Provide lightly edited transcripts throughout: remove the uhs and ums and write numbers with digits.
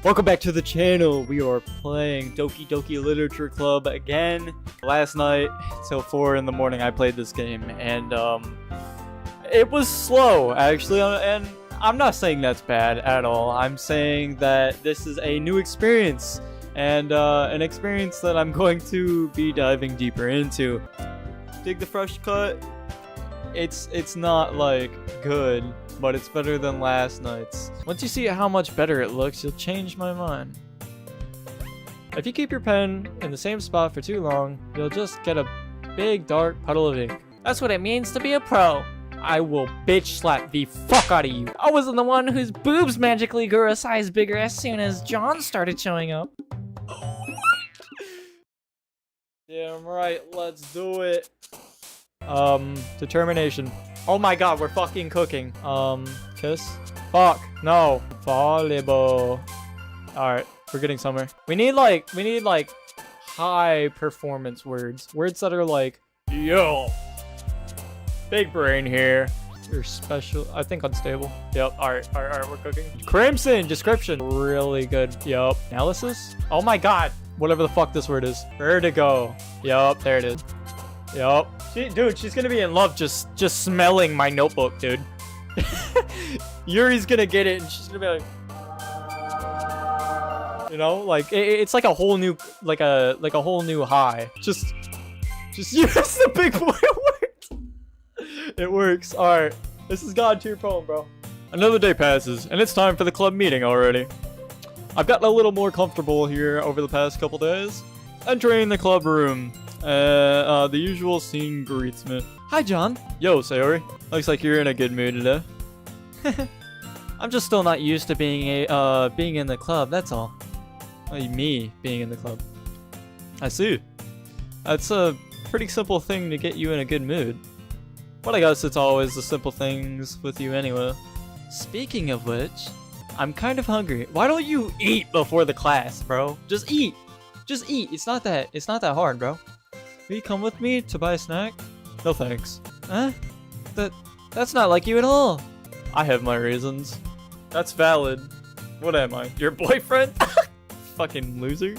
Welcome back to the channel. We are playing Doki Doki Literature Club again. Last night till 4 in the morning I played this game, and it was slow actually, and I'm not saying that's bad at all. I'm saying that this is a new experience, and an experience that I'm going to be diving deeper into. Dig the fresh cut. It's not like good, but it's better than last night's. Once you see how much better it looks, you'll change my mind. If you keep your pen in the same spot for too long, you'll just get a big dark puddle of ink. That's what it means to be a pro. I will bitch slap the fuck out of you. I wasn't the one whose boobs magically grew a size bigger as soon as John started showing up. Damn right, let's do it. Determination. Oh my god, we're fucking cooking. Kiss? Fuck, no. Volleyball. Alright, we're getting somewhere. We need like high performance words. Words that are like, yo, big brain here. You're special. I think unstable. Yep, alright, we're cooking. Crimson, description. Really good. Yep. Analysis? Oh my god. Whatever the fuck this word is. Vertigo. Yep, there it is. Yup. Dude, she's gonna be in love just smelling my notebook, dude. Yuri's gonna get it and she's gonna be like, you know, like it's like a whole new, like a whole new high. Just use the big boy. It works. It works. All right, this is God tier poem, bro. Another day passes and it's time for the club meeting already. I've gotten a little more comfortable here over the past couple days. Entering the club room. The usual scene greets me. Hi, John. Yo, Sayori. Looks like you're in a good mood today. I'm just still not used to being in the club, that's all. Me being in the club. I see. That's a pretty simple thing to get you in a good mood. But I guess it's always the simple things with you anyway. Speaking of which, I'm kind of hungry. Why don't you eat before the class, bro? Just eat. Just eat. It's not that hard, bro. Will you come with me to buy a snack? No thanks. Huh? That's not like you at all. I have my reasons. That's valid. What am I? Your boyfriend? Fucking loser.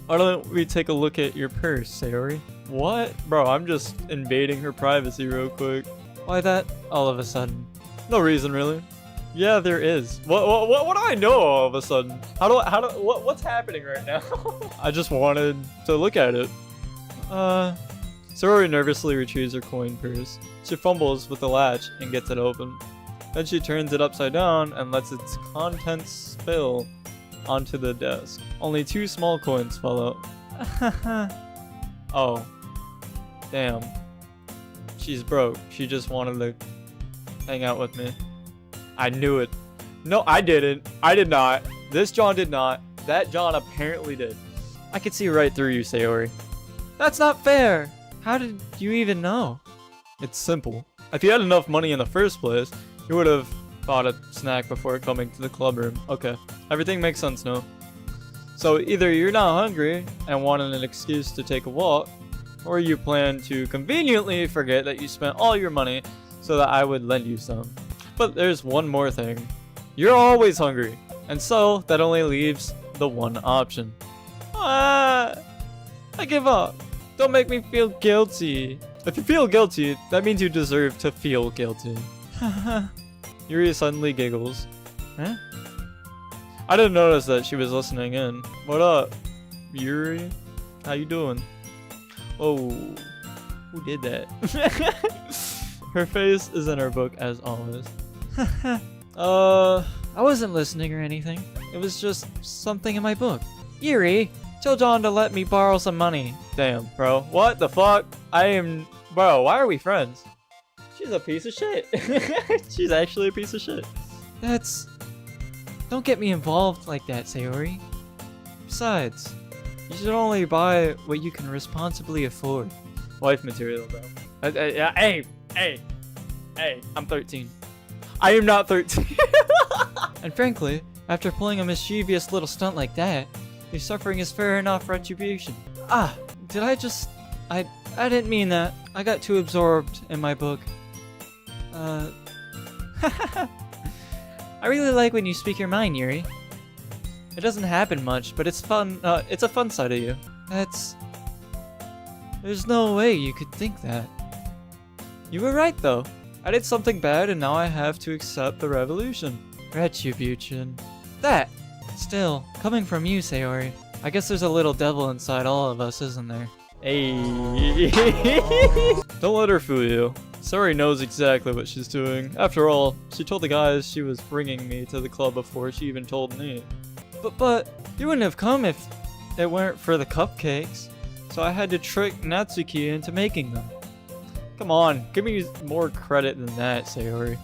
Why don't we take a look at your purse, Sayori? What? Bro, I'm just invading her privacy real quick. Why that all of a sudden? No reason really. Yeah, there is. What do I know all of a sudden? What's happening right now? I just wanted to look at it. Sayori nervously retrieves her coin purse. She fumbles with the latch and gets it open. Then she turns it upside down and lets its contents spill onto the desk. Only 2 small coins fall out. Oh. Damn. She's broke. She just wanted to hang out with me. I knew it. No, I didn't. I did not. This John did not. That John apparently did. I could see right through you, Sayori. That's not fair! How did you even know? It's simple. If you had enough money in the first place, you would have bought a snack before coming to the club room. Okay, everything makes sense now. So either you're not hungry and wanted an excuse to take a walk, or you plan to conveniently forget that you spent all your money so that I would lend you some. But there's one more thing. You're always hungry, and so that only leaves the one option. I give up. Don't make me feel guilty. If you feel guilty, that means you deserve to feel guilty. Yuri suddenly giggles. Huh? I didn't notice that she was listening in. What up, Yuri? How you doing? Oh, who did that? Her face is in her book as always. I wasn't listening or anything. It was just something in my book. Yuri, tell John to let me borrow some money. Damn, bro. What the fuck? Bro, why are we friends? She's a piece of shit. She's actually a piece of shit. Don't get me involved like that, Sayori. Besides, you should only buy what you can responsibly afford. Wife material, bro. Hey, I'm 13. I am not 13. And frankly, after pulling a mischievous little stunt like that, your suffering is fair enough retribution. Did I didn't mean that. I got too absorbed in my book. I really like when you speak your mind, Yuri. It doesn't happen much, but it's fun. It's a fun side of you. There's no way you could think that. You were right, though. I did something bad, and now I have to accept the revolution. Retribution. That. Still, coming from you, Sayori. I guess there's a little devil inside all of us, isn't there? Hey. Don't let her fool you. Sayori knows exactly what she's doing. After all, she told the guys she was bringing me to the club before she even told me. But you wouldn't have come if it weren't for the cupcakes. So I had to trick Natsuki into making them. Come on, give me more credit than that, Sayori.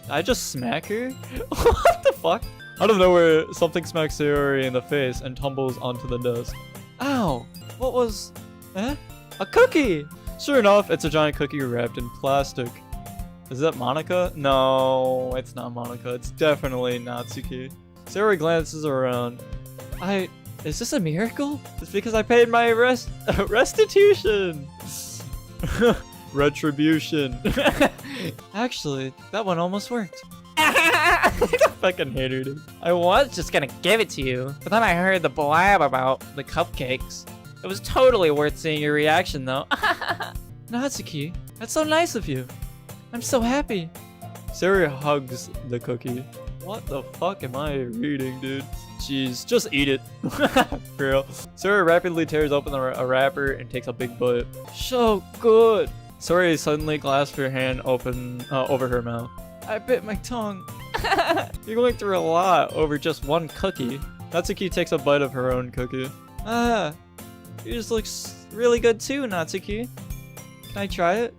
I just smack her? What the fuck? Out of nowhere, something smacks Sayori in the face and tumbles onto the dust. Ow! What was... A cookie! Sure enough, it's a giant cookie wrapped in plastic. Is that Monica? No, it's not Monica. It's definitely Natsuki. Sayori glances around. Is this a miracle? It's because I paid my restitution! Retribution. Actually, that one almost worked. I fucking hate her, dude. I was just gonna give it to you, but then I heard the blab about the cupcakes. It was totally worth seeing your reaction, though. Natsuki, that's so nice of you. I'm so happy. Sayori hugs the cookie. What the fuck am I reading, dude? Jeez, just eat it. For real. Sayori rapidly tears open a wrapper and takes a big bite. So good. Sayori suddenly clasped her hand open over her mouth. I bit my tongue. You're going through a lot over just one cookie. Natsuki takes a bite of her own cookie. Yours looks really good too, Natsuki. Can I try it?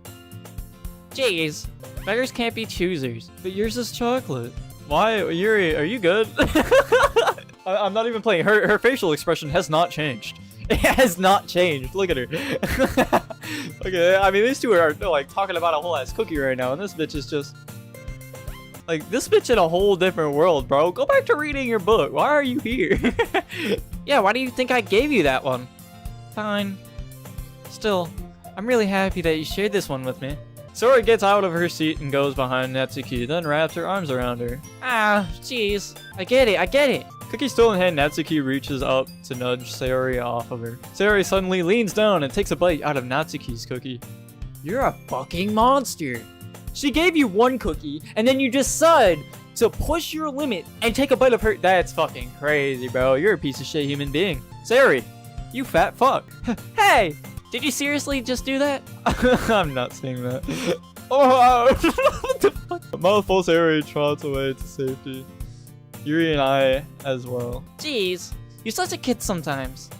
Jeez, beggars can't be choosers. But yours is chocolate. Why, Yuri, are you good? I'm not even playing. Her facial expression has not changed. It has not changed. Look at her. Okay, I mean, these two are like talking about a whole ass cookie right now, and this bitch is just like this bitch in a whole different world, bro. Go back to reading your book. Why are you here? Yeah, why do you think I gave you that one? Fine. Still, I'm really happy that you shared this one with me. Sayori gets out of her seat and goes behind Natsuki, then wraps her arms around her. Ah, jeez. I get it. Cookie still in hand, Natsuki reaches up to nudge Sayori off of her. Sayori suddenly leans down and takes a bite out of Natsuki's cookie. You're a fucking monster. She gave you one cookie, and then you decide to push your limit and take a bite of her. That's fucking crazy, bro. You're a piece of shit human being. Sayori, you fat fuck. Hey! Did you seriously just do that? I'm not saying that. Oh, what the fuck? Mouthful Sayori trots away to safety. Yuri and I as well. Jeez, you're such a kid sometimes.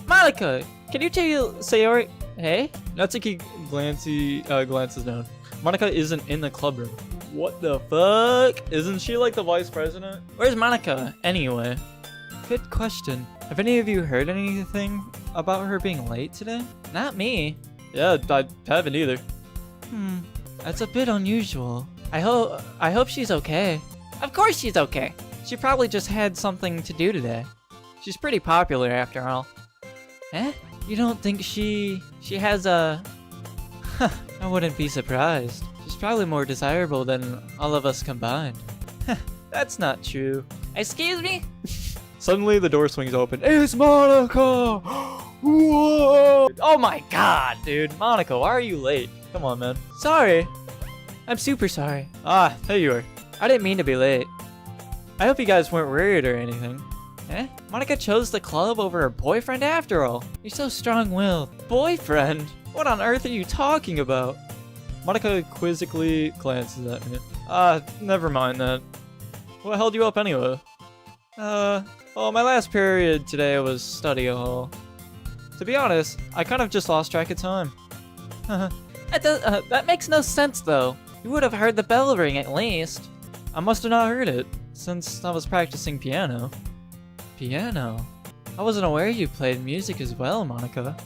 Monica, can you tell Sayori? Hey? Natsuki glances down. Monica isn't in the club room. What the fuck? Isn't she like the vice president? Where's Monica, anyway? Good question. Have any of you heard anything about her being late today? Not me. Yeah, I haven't either. That's a bit unusual. I hope she's okay. Of course she's okay. She probably just had something to do today. She's pretty popular after all. Eh? You don't think she has a... I wouldn't be surprised. She's probably more desirable than all of us combined. That's not true. Excuse me? Suddenly, the door swings open. It's Monica! Whoa! Oh my god, dude. Monica, why are you late? Come on, man. Sorry. I'm super sorry. Ah, there you are. I didn't mean to be late. I hope you guys weren't worried or anything. Eh? Monica chose the club over her boyfriend after all. You're so strong-willed. Boyfriend? What on earth are you talking about? Monica quizzically glances at me. Never mind that. What held you up anyway? Well, my last period today was study hall. To be honest, I kind of just lost track of time. That makes no sense, though. You would have heard the bell ring at least. I must have not heard it, since I was practicing piano. Piano? I wasn't aware you played music as well, Monica.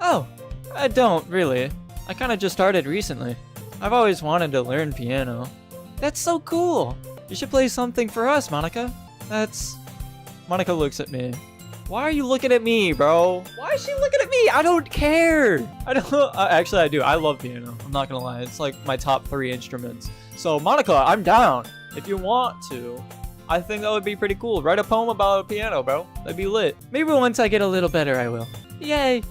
Oh, I don't, really. I kind of just started recently. I've always wanted to learn piano. That's so cool. You should play something for us, Monica. Monica looks at me. Why are you looking at me, bro? Why is she looking at me? I don't care. I don't. Actually, I do. I love piano. I'm not gonna lie. It's like my top 3 instruments. So Monica, I'm down. If you want to, I think that would be pretty cool. Write a poem about a piano, bro. That'd be lit. Maybe once I get a little better, I will. Yay!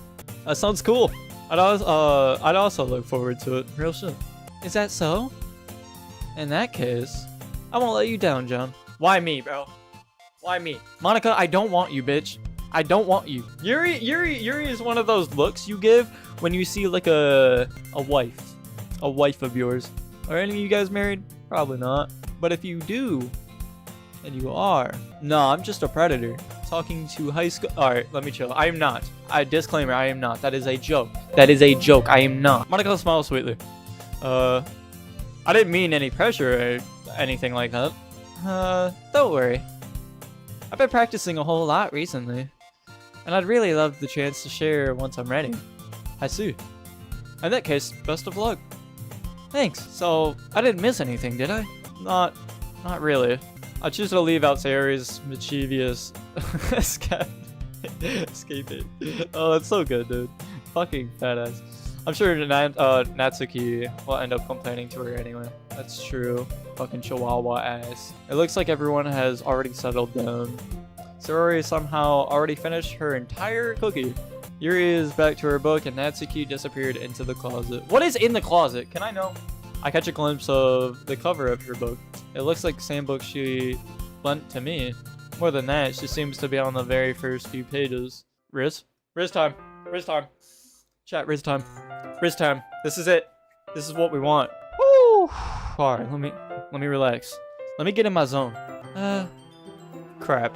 That sounds cool. I'd also look forward to it. Real shit. Is that so? In that case, I won't let you down, John. Why me, bro? Why me? Monica, I don't want you, bitch. I don't want you. Yuri is one of those looks you give when you see like a wife of yours. Are any of you guys married? Probably not. But if you do, and you are, no, I'm just a predator talking to high school. All right, let me chill. I am not. Disclaimer, I am not. That is a joke. That is a joke. I am not. Monica, smile sweetly. I didn't mean any pressure or anything like that. Don't worry. I've been practicing a whole lot recently, and I'd really love the chance to share once I'm ready. I see. In that case, best of luck. Thanks. So, I didn't miss anything, did I? Not really. I choose to leave out Sayori's mischievous escaping. Oh, that's so good, dude. Fucking badass. I'm sure Natsuki will end up complaining to her anyway. That's true. Fucking chihuahua ass. It looks like everyone has already settled down. Sayori somehow already finished her entire cookie. Yuri is back to her book and Natsuki disappeared into the closet. What is in the closet? Can I know? I catch a glimpse of the cover of her book. It looks like the same book she lent to me. More than that, she seems to be on the very first few pages. Riz? Riz time. Riz time. Chat, Riz time. Riz time. This is it. This is what we want. Woo! Alright, let me relax. Let me get in my zone. Crap.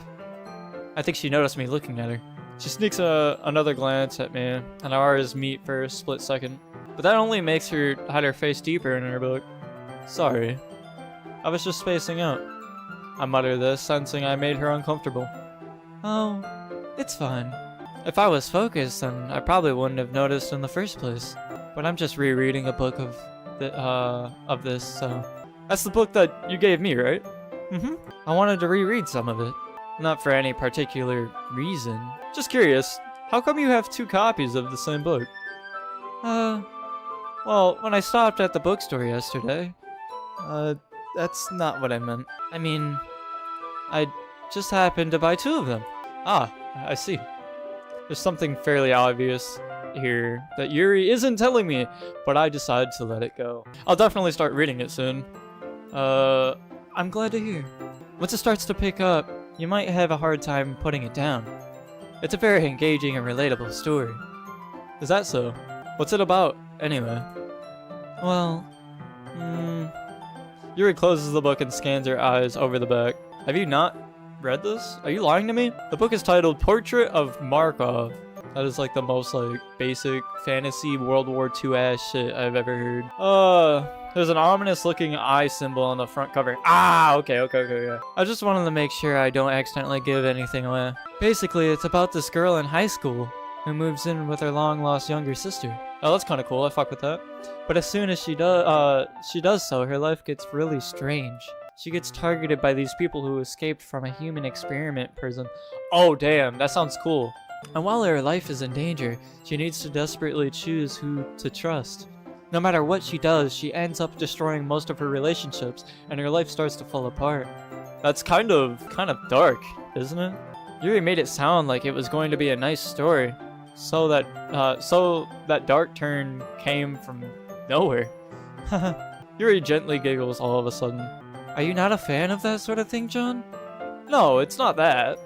I think she noticed me looking at her. She sneaks another glance at me, and our eyes meet for a split second. But that only makes her hide her face deeper in her book. Sorry. I was just spacing out. I mutter this, sensing I made her uncomfortable. Oh, it's fine. If I was focused, then I probably wouldn't have noticed in the first place. But I'm just rereading a book of this, so... That's the book that you gave me, right? Mm-hmm. I wanted to reread some of it. Not for any particular reason. Just curious, how come you have 2 copies of the same book? Well, when I stopped at the bookstore yesterday, that's not what I meant. I mean, I just happened to buy 2 of them. Ah, I see. There's something fairly obvious here that Yuri isn't telling me, but I decided to let it go. I'll definitely start reading it soon. I'm glad to hear. Once it starts to pick up, you might have a hard time putting it down. It's a very engaging and relatable story. Is that so? What's it about, anyway? Well, Yuri closes the book and scans her eyes over the back. Have you not read this? Are you lying to me? The book is titled Portrait of Markov. That is like the most like basic fantasy World War II ass shit I've ever heard. There's an ominous looking eye symbol on the front cover. Ah, okay. I just wanted to make sure I don't accidentally give anything away. Basically, it's about this girl in high school who moves in with her long-lost younger sister. Oh, that's kind of cool. I fuck with that. But as soon as she does so, her life gets really strange. She gets targeted by these people who escaped from a human experiment prison. Oh, damn. That sounds cool. And while her life is in danger, she needs to desperately choose who to trust. No matter what she does, she ends up destroying most of her relationships, and her life starts to fall apart. That's kind of dark, isn't it? Yuri made it sound like it was going to be a nice story. So that dark turn came from nowhere. Yuri gently giggles all of a sudden. Are you not a fan of that sort of thing, John? No, it's not that.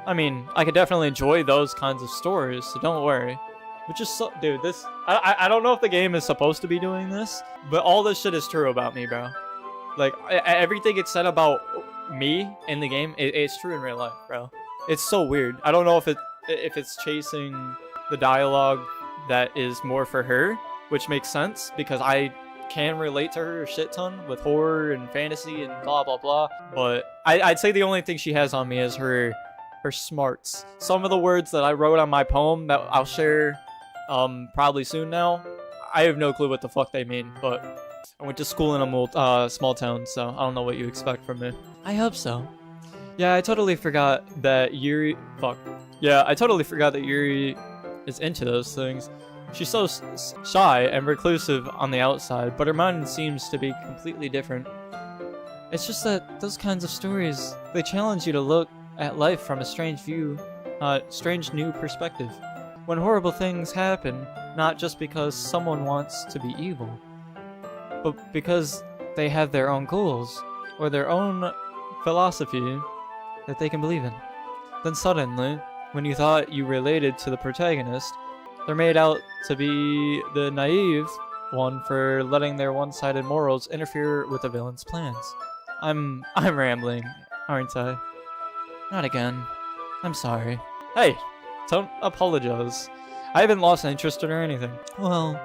I mean, I could definitely enjoy those kinds of stories, so don't worry. But just so, dude, this, I don't know if the game is supposed to be doing this, but all this shit is true about me, bro. Like, everything it's said about me in the game, it's true in real life, bro. It's so weird. I don't know if it's chasing the dialogue that is more for her, which makes sense, because I can relate to her a shit ton with horror and fantasy and blah, blah, blah. But I'd say the only thing she has on me is her smarts. Some of the words that I wrote on my poem that I'll share probably soon now, I have no clue what the fuck they mean, but I went to school in a small town, so I don't know what you expect from me. I hope so. Yeah, I totally forgot that Yuri... Fuck. Yeah, I totally forgot that Yuri is into those things. She's so shy and reclusive on the outside, but her mind seems to be completely different. It's just that those kinds of stories, they challenge you to look at life from a strange new perspective. When horrible things happen, not just because someone wants to be evil, but because they have their own goals, or their own philosophy that they can believe in. Then suddenly, when you thought you related to the protagonist, they're made out to be the naive one for letting their one-sided morals interfere with the villain's plans. I'm rambling, aren't I? Not again. I'm sorry. Hey, don't apologize. I haven't lost interest in or anything. Well,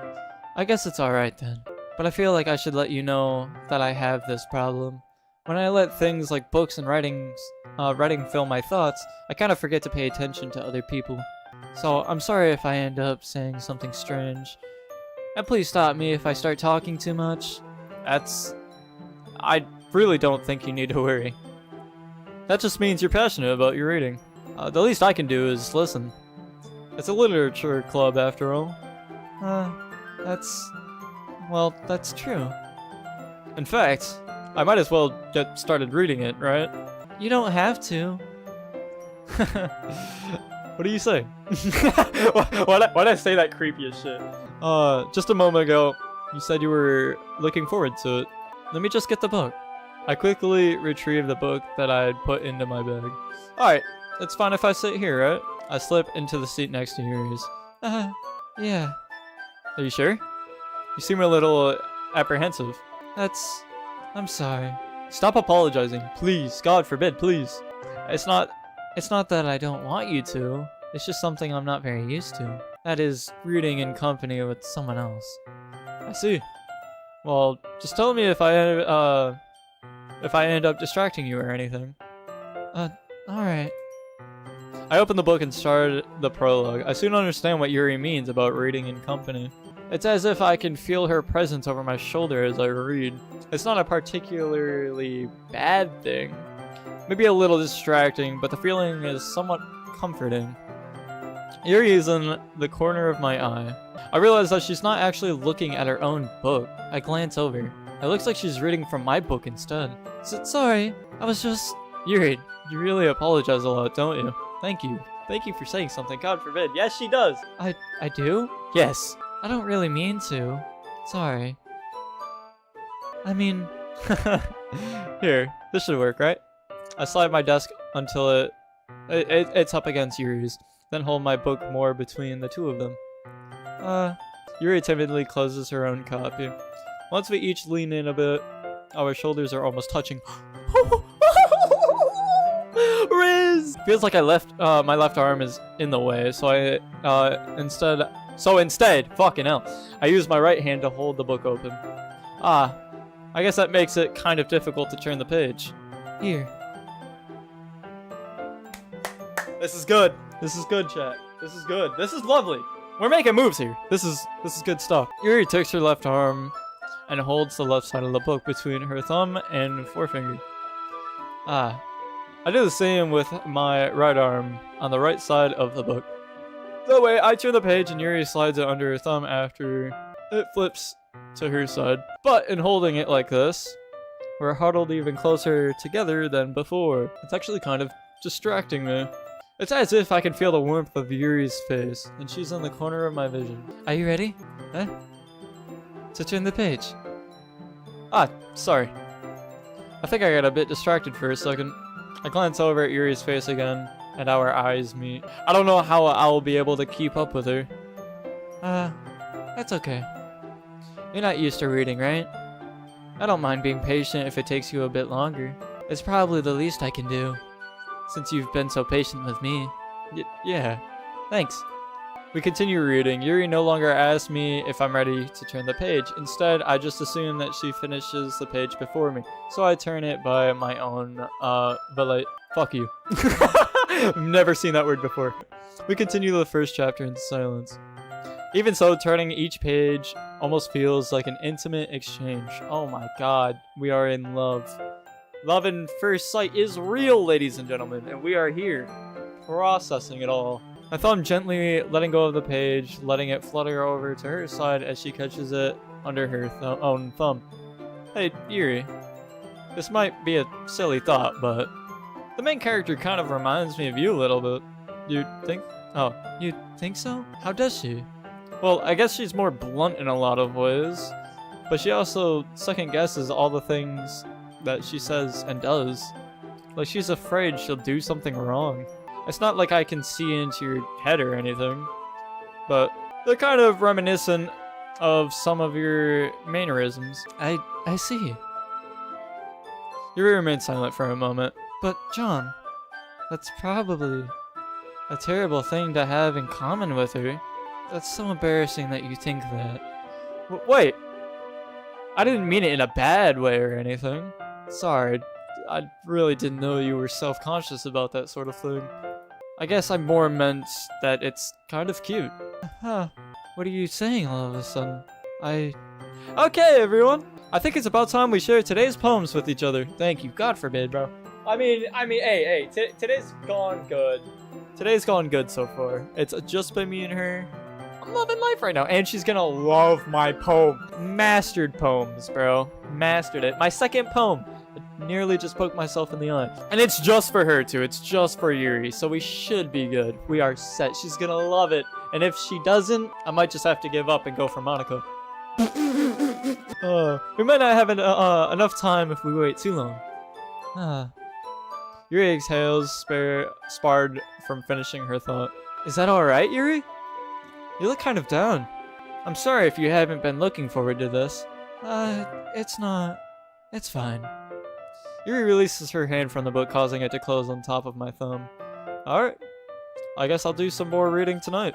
I guess it's alright then. But I feel like I should let you know that I have this problem. When I let things like books and writing fill my thoughts, I kind of forget to pay attention to other people. So I'm sorry if I end up saying something strange. And please stop me if I start talking too much. I really don't think you need to worry. That just means you're passionate about your reading. The least I can do is listen. It's a literature club after all. That's true. In fact, I might as well get started reading it, right? You don't have to. What do you say? Why'd I say that creepy as shit? Just a moment ago, you said you were looking forward to it. Let me just get the book. I quickly retrieved the book that I had put into my bag. Alright, it's fine if I sit here, right? I slip into the seat next to Yuri's. Yeah. Are you sure? You seem a little apprehensive. I'm sorry. Stop apologizing, please. God forbid, please. It's not that I don't want you to. It's just something I'm not very used to. That is, reading in company with someone else. I see. Well, just tell me if I end up distracting you or anything. Alright. I opened the book and started the prologue. I soon understand what Yuri means about reading in company. It's as if I can feel her presence over my shoulder as I read. It's not a particularly bad thing. Maybe a little distracting, but the feeling is somewhat comforting. Yuri is in the corner of my eye. I realize that she's not actually looking at her own book. I glance over. It looks like she's reading from my book instead. Sorry, I was just... Yuri, you really apologize a lot, don't you? Thank you. Thank you for saying something, God forbid. Yes, she does! I do? Yes. I don't really mean to. Sorry. I mean... Here, this should work, right? I slide my desk until it's up against Yuri's, then hold my book more between the two of them. Yuri timidly closes her own copy. Once we each lean in a bit, our shoulders are almost touching. Riz! Feels like my left arm is in the way, so instead, fucking hell, I use my right hand to hold the book open. I guess that makes it kind of difficult to turn the page. Here. This is good. This is good, chat. This is good. This is lovely. We're making moves here. This is good stuff. Yuri takes her left arm and holds the left side of the book between her thumb and forefinger. I do the same with my right arm on the right side of the book. That way, I turn the page and Yuri slides it under her thumb after it flips to her side. But in holding it like this, we're huddled even closer together than before. It's actually kind of distracting me. It's as if I can feel the warmth of Yuri's face, and she's in the corner of my vision. Are you ready? To turn the page. Sorry. I think I got a bit distracted for a second. I glance over at Yuri's face again, and our eyes meet. I don't know how I'll be able to keep up with her. That's okay. You're not used to reading, right? I don't mind being patient if it takes you a bit longer. It's probably the least I can do, since you've been so patient with me. Yeah. Thanks. We continue reading. Yuri no longer asks me if I'm ready to turn the page. Instead, I just assume that she finishes the page before me. So I turn it by my own, fuck you. I've never seen that word before. We continue the first chapter in silence. Even so, turning each page almost feels like an intimate exchange. Oh my god, we are in love. Love in first sight is real, ladies and gentlemen, and we are here, processing it all. My thumb gently letting go of the page, letting it flutter over to her side as she catches it under her own thumb. Hey, Yuri. This might be a silly thought, but the main character kind of reminds me of you a little bit. You think? Oh, You think so? How does she? well, I guess she's more blunt in a lot of ways, but she also second guesses all the things that she says and does. Like she's afraid she'll do something wrong. It's not like I can see into your head or anything, but they're kind of reminiscent of some of your mannerisms. I see. You remain silent for a moment. But John, that's probably a terrible thing to have in common with her. That's so embarrassing that you think that. Wait, I didn't mean it in a bad way or anything. Sorry, I really didn't know you were self-conscious about that sort of thing. I guess I more meant that it's kind of cute. Huh. What are you saying all of a sudden? Okay, everyone. I think it's about time we share today's poems with each other. Thank you. God forbid, bro. I mean, hey, today's gone good. Today's gone good so far. It's just been me and her. I'm loving life right now. And she's gonna love my poem. Mastered poems, bro. Mastered it. My second poem. I nearly just poked myself in the eye. And it's just for her, too. It's just for Yuri. So we should be good. We are set. She's gonna love it. And if she doesn't, I might just have to give up and go for Monaco. We might not have enough time if we wait too long. Yuri exhales, sparred from finishing her thought. Is that alright, Yuri? You look kind of down. I'm sorry if you haven't been looking forward to this. It's not. It's fine. Yuri releases her hand from the book, causing it to close on top of my thumb. Alright. I guess I'll do some more reading tonight.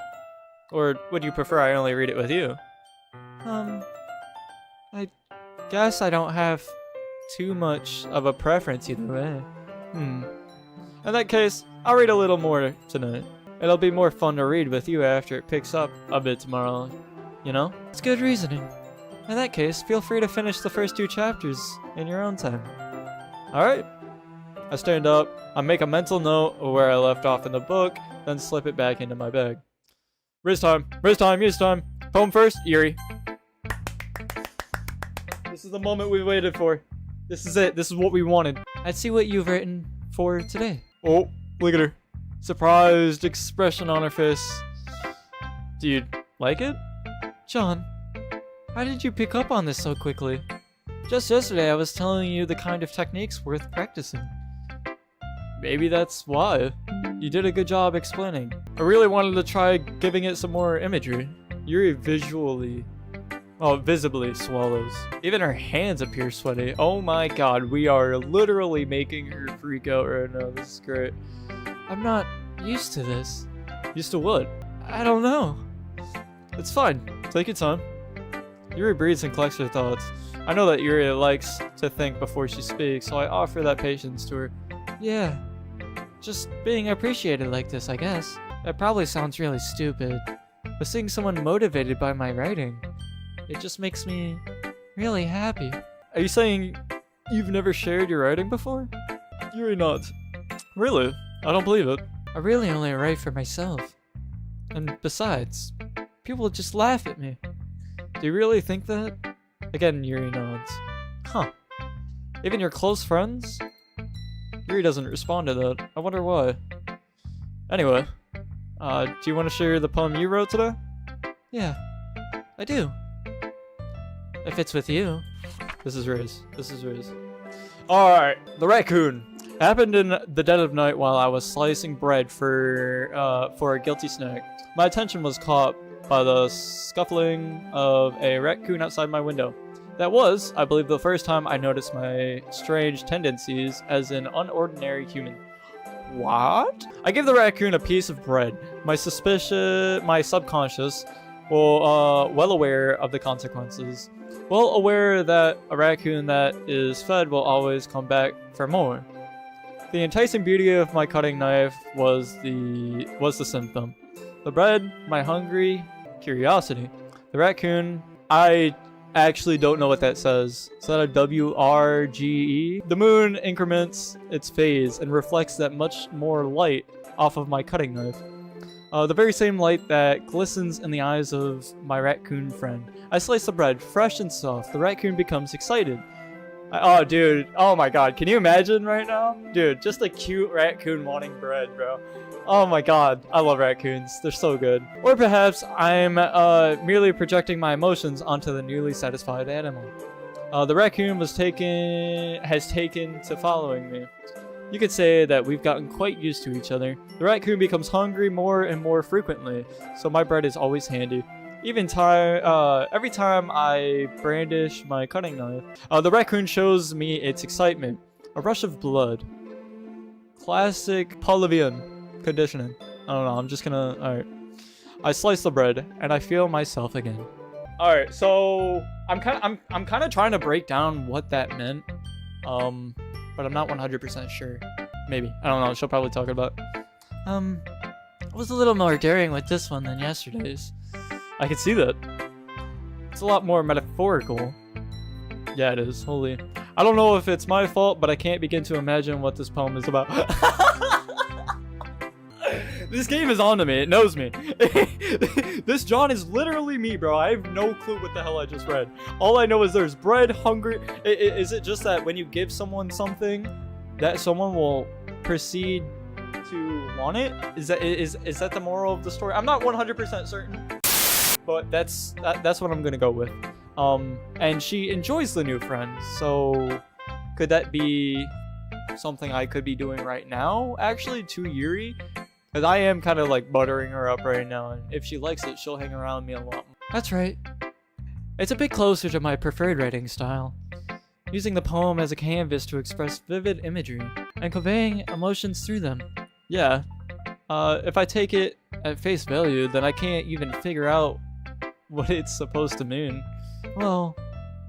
Or would you prefer I only read it with you? I guess I don't have too much of a preference either way. In that case, I'll read a little more tonight. It'll be more fun to read with you after it picks up a bit tomorrow, you know? It's good reasoning. In that case, feel free to finish the first 2 chapters in your own time. Alright. I stand up, I make a mental note of where I left off in the book, then slip it back into my bag. Riz time, use time. Poem first, Yuri. This is the moment we waited for. This is it, this is what we wanted. I'd see what you've written for today. Oh, look at her. Surprised expression on her face. Do you like it? John, how did you pick up on this so quickly? Just yesterday I was telling you the kind of techniques worth practicing. Maybe that's why. You did a good job explaining. I really wanted to try giving it some more imagery. Yuri visibly swallows. Even her hands appear sweaty. Oh my god, we are literally making her freak out right now. This is great. I'm not used to this. Used to what? I don't know. It's fine. Take your time. Yuri breathes and collects her thoughts. I know that Yuri likes to think before she speaks, so I offer that patience to her. Yeah. Just being appreciated like this, I guess. That probably sounds really stupid, but seeing someone motivated by my writing, it just makes me really happy. Are you saying you've never shared your writing before? Yuri nods. Really? I don't believe it. I really only write for myself. And besides, people just laugh at me. Do you really think that? Again, Yuri nods. Huh. Even your close friends? Yuri doesn't respond to that. I wonder why. Anyway, do you want to share the poem you wrote today? Yeah, I do. If it's with you. This is Riz. Alright, the raccoon. Happened in the dead of night while I was slicing bread for a guilty snack. My attention was caught by the scuffling of a raccoon outside my window. That was, I believe, the first time I noticed my strange tendencies as an unordinary human. What? I gave the raccoon a piece of bread. My subconscious, well aware of the consequences. Well aware that a raccoon that is fed will always come back for more. The enticing beauty of my cutting knife was the symptom. The bread, my hungry curiosity. The raccoon, I actually don't know what that says. Is that a WRGE? The moon increments its phase and reflects that much more light off of my cutting knife. The very same light that glistens in the eyes of my raccoon friend. I slice the bread, fresh and soft. The raccoon becomes excited. Oh, dude. Oh my god. Can you imagine right now? Dude, just a cute raccoon wanting bread, bro. Oh my god. I love raccoons. They're so good. Or perhaps I'm merely projecting my emotions onto the newly satisfied animal. The raccoon has taken to following me. You could say that we've gotten quite used to each other. The raccoon becomes hungry more and more frequently, so my bread is always handy. Every time I brandish my cutting knife, the raccoon shows me its excitement. A rush of blood. Classic Pavlovian conditioning. I don't know, I'm just gonna... Alright. I slice the bread, and I feel myself again. Alright, so... I'm kind of trying to break down what that meant. But I'm not 100% sure. Maybe. I don't know. She'll probably talk about it. It was a little more daring with this one than yesterday's. I can see that. It's a lot more metaphorical. Yeah, it is. Holy. I don't know if it's my fault, but I can't begin to imagine what this poem is about. This game is on to me. It knows me. This John is literally me, bro. I have no clue what the hell I just read. All I know is there's bread, hungry. Is it just that when you give someone something, that someone will proceed to want it? Is that the moral of the story? I'm not 100% certain, but that's what I'm gonna go with. And she enjoys the new friend. So could that be something I could be doing right now? Actually, to Yuri. Because I am kind of like buttering her up right now, and if she likes it, she'll hang around me a lot more. That's right. It's a bit closer to my preferred writing style, using the poem as a canvas to express vivid imagery and conveying emotions through them. Yeah. If I take it at face value, then I can't even figure out what it's supposed to mean. Well,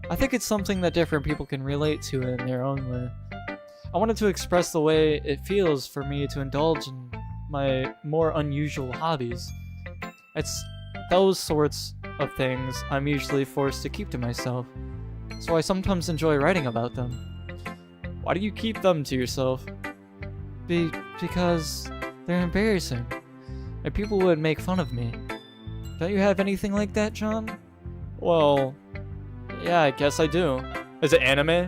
I think it's something that different people can relate to in their own way. I wanted to express the way it feels for me to indulge in my more unusual hobbies. It's those sorts of things I'm usually forced to keep to myself, so I sometimes enjoy writing about them. Why do you keep them to yourself? Because they're embarrassing, and people would make fun of me. Don't you have anything like that, John? Well, yeah, I guess I do. Is it anime?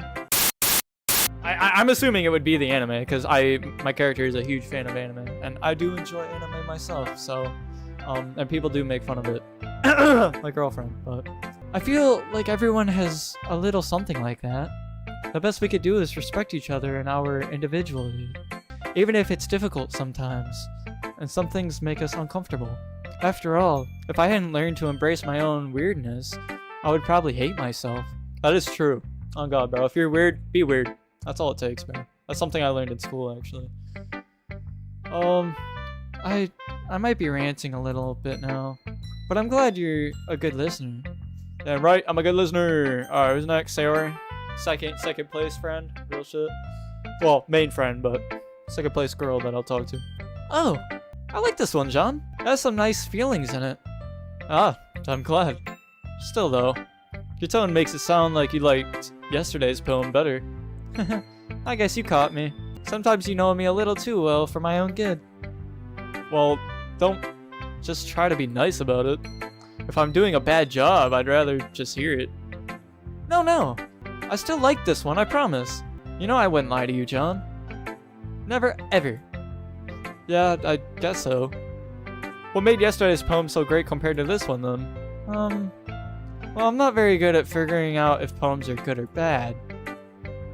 I'm assuming it would be the anime, because my character is a huge fan of anime, and I do enjoy anime myself, so, and people do make fun of it. My girlfriend, but... I feel like everyone has a little something like that. The best we could do is respect each other and our individuality, even if it's difficult sometimes, and some things make us uncomfortable. After all, if I hadn't learned to embrace my own weirdness, I would probably hate myself. That is true. Oh god, bro. If you're weird, be weird. That's all it takes, man. That's something I learned in school, actually. I might be ranting a little bit now, but I'm glad you're a good listener. Yeah, right. I'm a good listener. Alright, who's next? Sayori? Second place friend? Real shit. Well, main friend, but second place girl that I'll talk to. Oh, I like this one, John. It has some nice feelings in it. Ah, I'm glad. Still, though, your tone makes it sound like you liked yesterday's poem better. I guess you caught me. Sometimes you know me a little too well for my own good. Well, don't just try to be nice about it. If I'm doing a bad job, I'd rather just hear it. No. I still like this one, I promise. You know I wouldn't lie to you, John. Never, ever. Yeah, I guess so. What made yesterday's poem so great compared to this one, then? Well, I'm not very good at figuring out if poems are good or bad.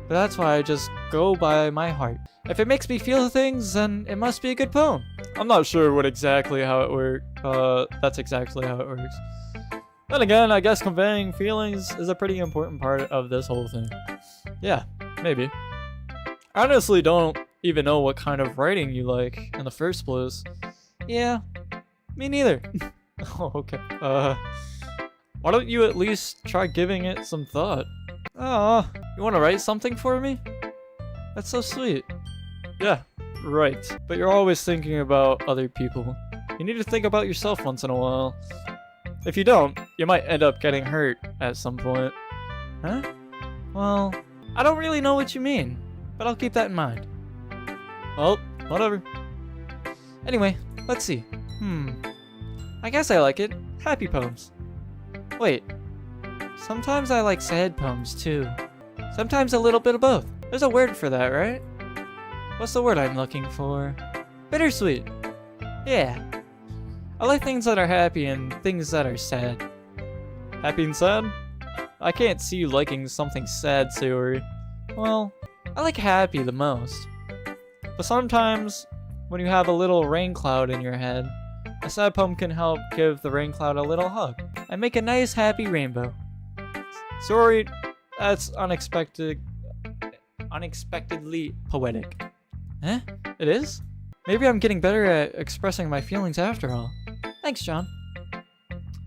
But that's why I just go by my heart. If it makes me feel things, then it must be a good poem. I'm not sure exactly how it works. That's exactly how it works. Then again, I guess conveying feelings is a pretty important part of this whole thing. Yeah, maybe. I honestly don't even know what kind of writing you like in the first place. Yeah, me neither. Oh, okay. Why don't you at least try giving it some thought? Oh, you want to write something for me? That's so sweet. Yeah, right. But you're always thinking about other people. You need to think about yourself once in a while. If you don't, you might end up getting hurt at some point. Huh? Well, I don't really know what you mean, but I'll keep that in mind. Well, whatever. Anyway, let's see. I guess I like it. Happy poems. Wait. Sometimes I like sad poems too. Sometimes a little bit of both. There's a word for that, right? What's the word I'm looking for? Bittersweet. Yeah. I like things that are happy and things that are sad. Happy and sad? I can't see you liking something sad, Sayori. Well, I like happy the most. But sometimes, when you have a little rain cloud in your head, a sad poem can help give the rain cloud a little hug. And make a nice happy rainbow. Sorry, that's unexpectedly poetic. Eh? It is? Maybe I'm getting better at expressing my feelings after all. Thanks, John.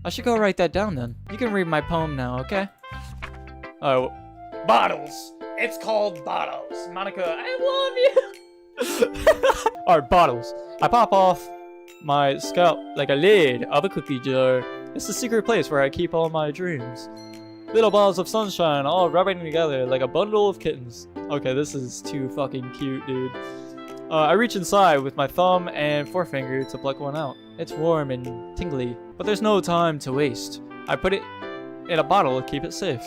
I should go write that down then. You can read my poem now, okay? Oh, bottles. It's called bottles. Monica, I love you. Alright, bottles. I pop off my scalp like a lid of a cookie jar. It's the secret place where I keep all my dreams. Little balls of sunshine all rubbing together like a bundle of kittens. Okay, this is too fucking cute, dude. I reach inside with my thumb and forefinger to pluck one out. It's warm and tingly, but there's no time to waste. I put it in a bottle to keep it safe.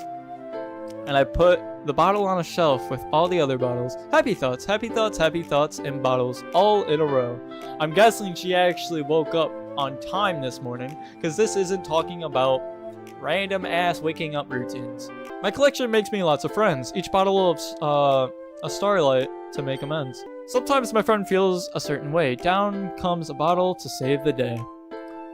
And I put the bottle on a shelf with all the other bottles. Happy thoughts, happy thoughts, happy thoughts, and bottles all in a row. I'm guessing she actually woke up on time this morning, because this isn't talking about random ass waking up routines. My collection makes me lots of friends. Each bottle of a starlight to make amends. Sometimes my friend feels a certain way. Down comes a bottle to save the day.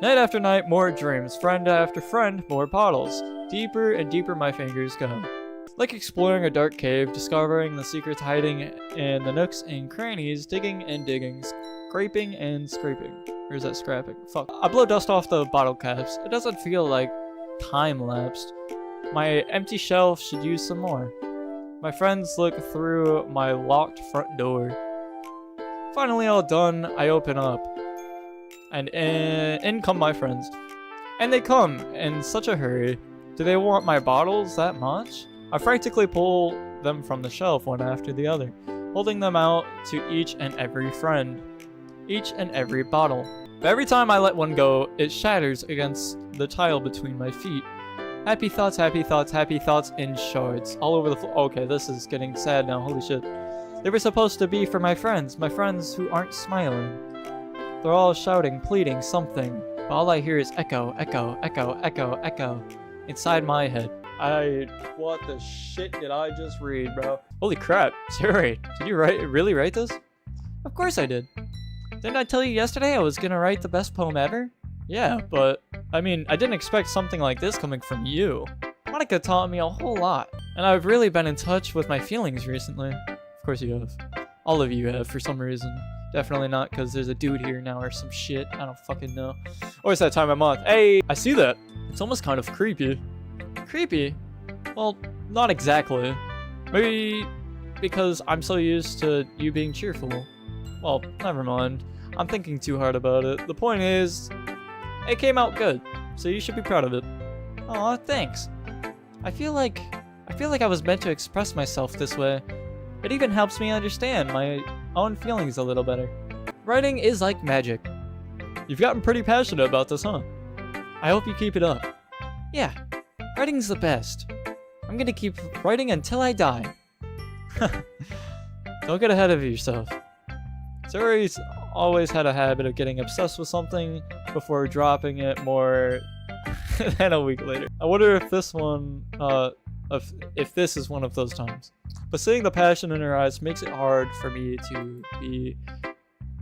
Night after night, more dreams. Friend after friend, more bottles. Deeper and deeper my fingers go. Like exploring a dark cave, discovering the secrets hiding in the nooks and crannies, digging and digging, scraping and scraping. Or is that scrapping? Fuck. I blow dust off the bottle caps. It doesn't feel like time lapsed. My empty shelf should use some more. My friends look through my locked front door. Finally all done, I open up. And in come my friends. And they come in such a hurry. Do they want my bottles that much? I frantically pull them from the shelf one after the other, holding them out to each and every friend. Each and every bottle. But every time I let one go, it shatters against the tile between my feet. Happy thoughts, happy thoughts, happy thoughts in shards. All over the floor. Okay, this is getting sad now, holy shit. They were supposed to be for my friends who aren't smiling. They're all shouting, pleading, something. But all I hear is echo, echo, echo, echo, echo. Inside my head. What the shit did I just read, bro? Holy crap, Siri, did you really write this? Of course I did. Didn't I tell you yesterday I was gonna write the best poem ever? Yeah, but, I mean, I didn't expect something like this coming from you. Monica taught me a whole lot. And I've really been in touch with my feelings recently. Of course you have. All of you have, for some reason. Definitely not because there's a dude here now or some shit. I don't fucking know. Or it's that time of month. Hey, I see that. It's almost kind of creepy. Creepy? Well, not exactly. Maybe because I'm so used to you being cheerful. Well, never mind. I'm thinking too hard about it. The point is, it came out good, so you should be proud of it. Aw, thanks. I feel like I was meant to express myself this way. It even helps me understand my own feelings a little better. Writing is like magic. You've gotten pretty passionate about this, huh? I hope you keep it up. Yeah, writing's the best. I'm gonna keep writing until I die. Don't get ahead of yourself. Suri's always had a habit of getting obsessed with something before dropping it more than a week later. I wonder if this one, if this is one of those times. But seeing the passion in her eyes makes it hard for me to be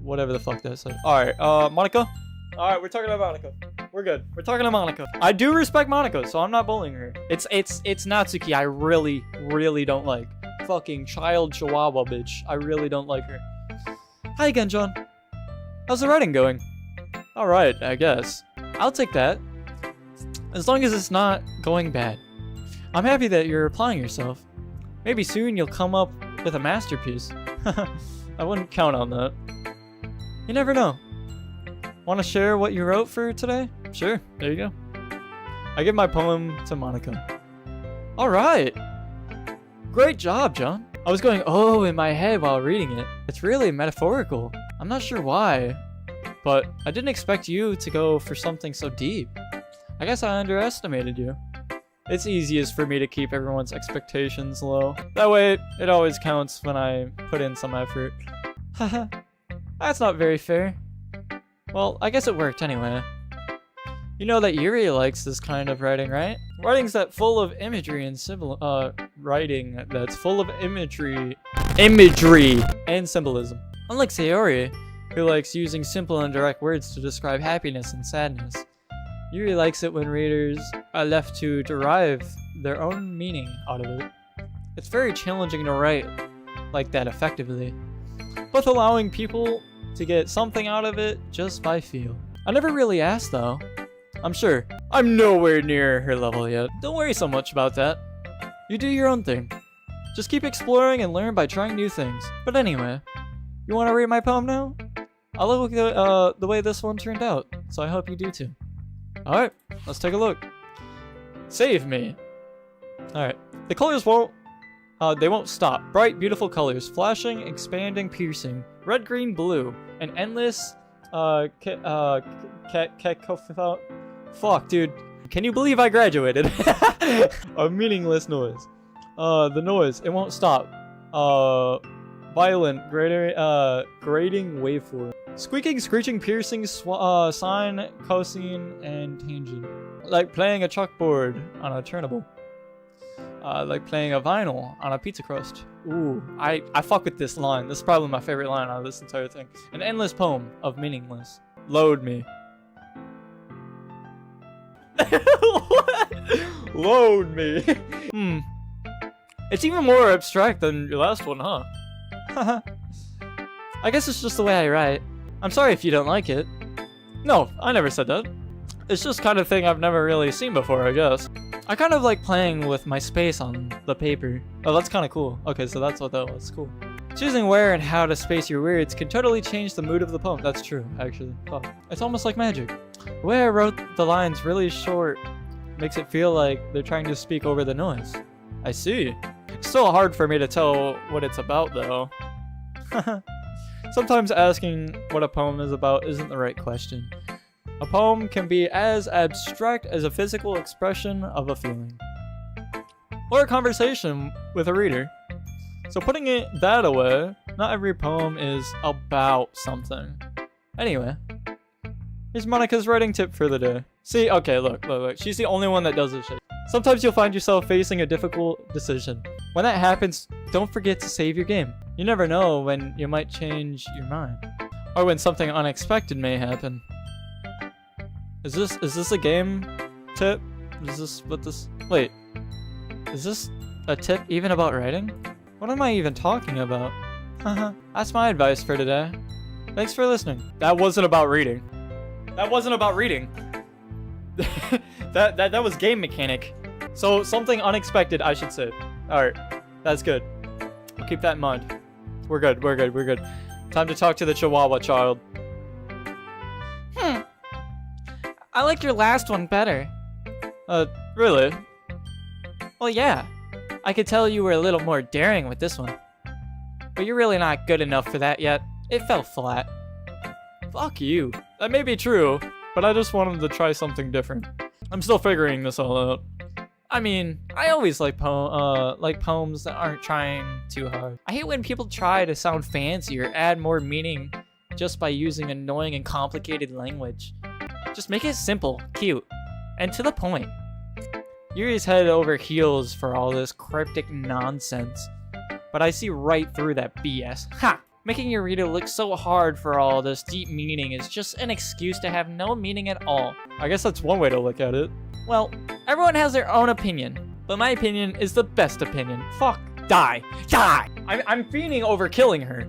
whatever the fuck that said. Alright, Monica? Alright, we're talking about Monica. We're good. We're talking to Monica. I do respect Monica, so I'm not bullying her. It's Natsuki I really don't like. Fucking child chihuahua bitch. I really don't like her. Hi again, John. How's the writing going? Alright, I guess. I'll take that. As long as it's not going bad. I'm happy that you're applying yourself. Maybe soon you'll come up with a masterpiece. I wouldn't count on that. You never know. Want to share what you wrote for today? Sure, there you go. I give my poem to Monica. Alright! Great job, John. I was going, oh, in my head while reading it. It's really metaphorical. I'm not sure why. but I didn't expect you to go for something so deep. I guess I underestimated you. It's easiest for me to keep everyone's expectations low. That way, it always counts when I put in some effort. Haha, that's not very fair. Well, I guess it worked anyway. You know that Yuri likes this kind of writing, right? Writing that's full of imagery and writing that's full of imagery and symbolism. Unlike Sayori, who likes using simple and direct words to describe happiness and sadness, Yuri likes it when readers are left to derive their own meaning out of it. It's very challenging to write like that effectively, both allowing people to get something out of it just by feel. I never really asked though. I'm sure I'm nowhere near her level yet. Don't worry so much about that. You do your own thing. Just keep exploring and learn by trying new things. But anyway, you want to read my poem now? I love the way this one turned out, so I hope you do too. Alright, let's take a look. Save me. Alright, the colors they won't stop. Bright, beautiful colors, flashing, expanding, piercing. Red, green, blue. An endless, fuck, dude. Can you believe I graduated? A meaningless noise. The noise, it won't stop. Violent, grating waveform. Squeaking, screeching, piercing, sine, cosine, and tangent. Like playing a chalkboard on a turntable. Like playing a vinyl on a pizza crust. Ooh, I fuck with this line. This is probably my favorite line out of this entire thing. An endless poem of meaningless. Load me. What? Load me. It's even more abstract than your last one, huh? I guess it's just the way I write. I'm sorry if you don't like it. No, I never said that. It's just kind of thing I've never really seen before, I guess. I kind of like playing with my space on the paper. Oh, that's kind of cool. Okay, so that's what that was. Cool. Choosing where and how to space your words can totally change the mood of the poem. That's true, actually. Oh, it's almost like magic. The way I wrote the lines really short makes it feel like they're trying to speak over the noise. I see. It's still hard for me to tell what it's about, though. Sometimes asking what a poem is about isn't the right question. A poem can be as abstract as a physical expression of a feeling, or a conversation with a reader. So putting that away, not every poem is about something. Anyway, here's Monica's writing tip for the day. See, okay, look. She's the only one that does this shit. Sometimes you'll find yourself facing a difficult decision. When that happens, don't forget to save your game. You never know when you might change your mind, or when something unexpected may happen. Is this a game tip? Wait, is this a tip even about writing? What am I even talking about? Haha, that's my advice for today. Thanks for listening. That wasn't about reading. That wasn't about reading. that was game mechanic. So something unexpected, I should say. Alright, that's good. I'll keep that in mind. We're good. Time to talk to the Chihuahua child. I liked your last one better. Really? Well, yeah. I could tell you were a little more daring with this one. But you're really not good enough for that yet. It fell flat. Fuck you. That may be true, but I just wanted to try something different. I'm still figuring this all out. I mean, I always like poems that aren't trying too hard. I hate when people try to sound fancy or add more meaning just by using annoying and complicated language. Just make it simple, cute, and to the point. Yuri's head over heels for all this cryptic nonsense, but I see right through that BS. Ha! Making your reader look so hard for all this deep meaning is just an excuse to have no meaning at all. I guess that's one way to look at it. Well, everyone has their own opinion, but my opinion is the best opinion. Fuck. Die! I'm fiending over killing her.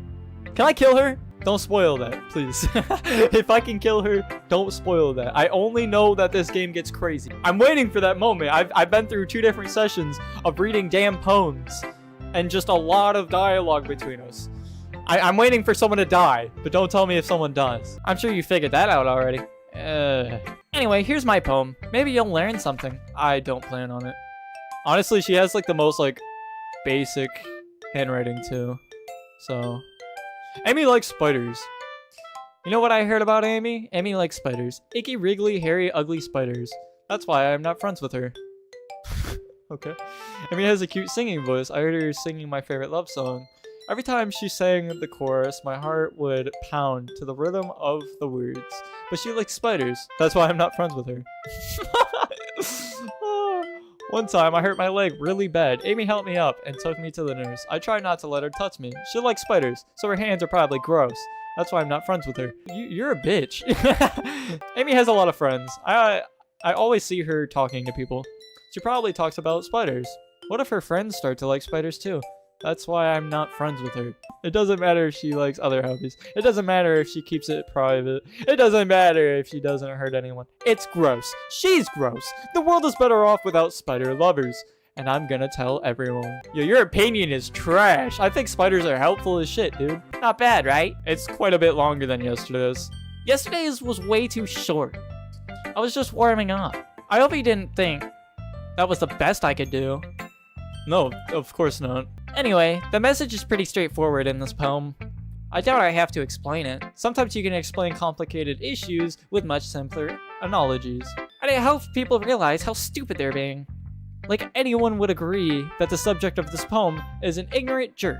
Can I kill her? Don't spoil that, please. If I can kill her, don't spoil that. I only know that this game gets crazy. I'm waiting for that moment. I've been through 2 different sessions of reading damn poems and just a lot of dialogue between us. I'm waiting for someone to die, but don't tell me if someone does. I'm sure you figured that out already. Anyway, here's my poem. Maybe you'll learn something. I don't plan on it. Honestly, she has like the most like basic handwriting too. So, Amy likes spiders. You know what I heard about Amy? Amy likes spiders. Icky, wriggly, hairy, ugly spiders. That's why I'm not friends with her. Okay. Amy has a cute singing voice. I heard her singing my favorite love song. Every time she sang the chorus, my heart would pound to the rhythm of the words. But she likes spiders. That's why I'm not friends with her. One time, I hurt my leg really bad. Amy helped me up and took me to the nurse. I tried not to let her touch me. She likes spiders, so her hands are probably gross. That's why I'm not friends with her. You're a bitch. Amy has a lot of friends. I always see her talking to people. She probably talks about spiders. What if her friends start to like spiders too? That's why I'm not friends with her. It doesn't matter if she likes other hobbies. It doesn't matter if she keeps it private. It doesn't matter if she doesn't hurt anyone. It's gross. She's gross. The world is better off without spider lovers. And I'm gonna tell everyone. Yo, your opinion is trash. I think spiders are helpful as shit, dude. Not bad, right? It's quite a bit longer than yesterday's. Yesterday's was way too short. I was just warming up. I hope you didn't think that was the best I could do. No, of course not. Anyway, the message is pretty straightforward in this poem. I doubt I have to explain it. Sometimes you can explain complicated issues with much simpler analogies. And it helps people realize how stupid they're being. Like anyone would agree that the subject of this poem is an ignorant jerk.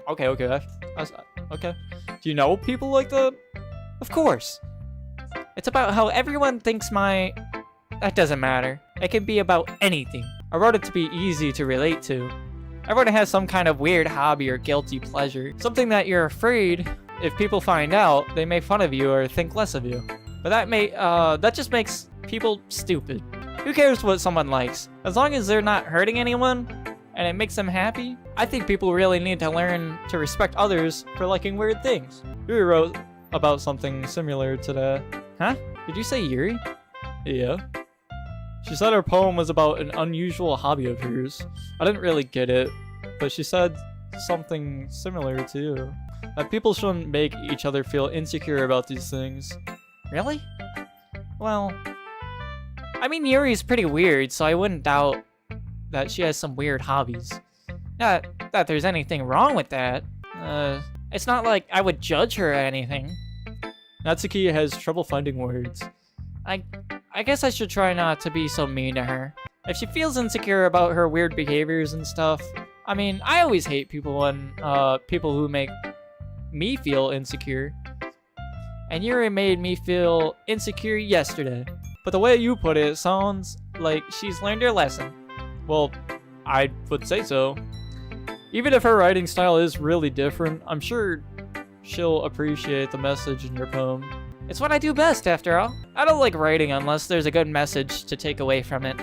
Okay. Okay. Do you know people like that? Of course. It's about how everyone thinks that doesn't matter. It can be about anything. I wrote it to be easy to relate to. Everyone has some kind of weird hobby or guilty pleasure. Something that you're afraid if people find out, they make fun of you or think less of you. But that just makes people stupid. Who cares what someone likes? As long as they're not hurting anyone and it makes them happy, I think people really need to learn to respect others for liking weird things. Yuri wrote about something similar today. Huh? Did you say Yuri? Yeah. She said her poem was about an unusual hobby of hers. I didn't really get it, but she said something similar too. That people shouldn't make each other feel insecure about these things. Really? Well, I mean, Yuri's pretty weird, so I wouldn't doubt that she has some weird hobbies. Not that there's anything wrong with that. It's not like I would judge her or anything. Natsuki has trouble finding words. I guess I should try not to be so mean to her. If she feels insecure about her weird behaviors and stuff, I mean, I always hate people who make me feel insecure. And Yuri made me feel insecure yesterday. But the way you put it sounds like she's learned her lesson. Well, I would say so. Even if her writing style is really different, I'm sure she'll appreciate the message in your poem. It's what I do best, after all. I don't like writing unless there's a good message to take away from it.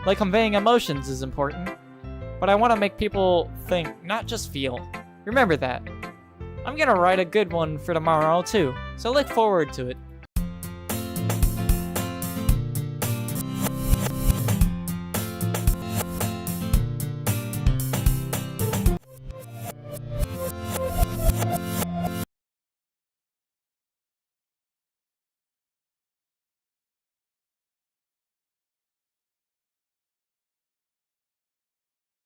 Like conveying emotions is important, but I want to make people think, not just feel. Remember that. I'm gonna write a good one for tomorrow too, so look forward to it.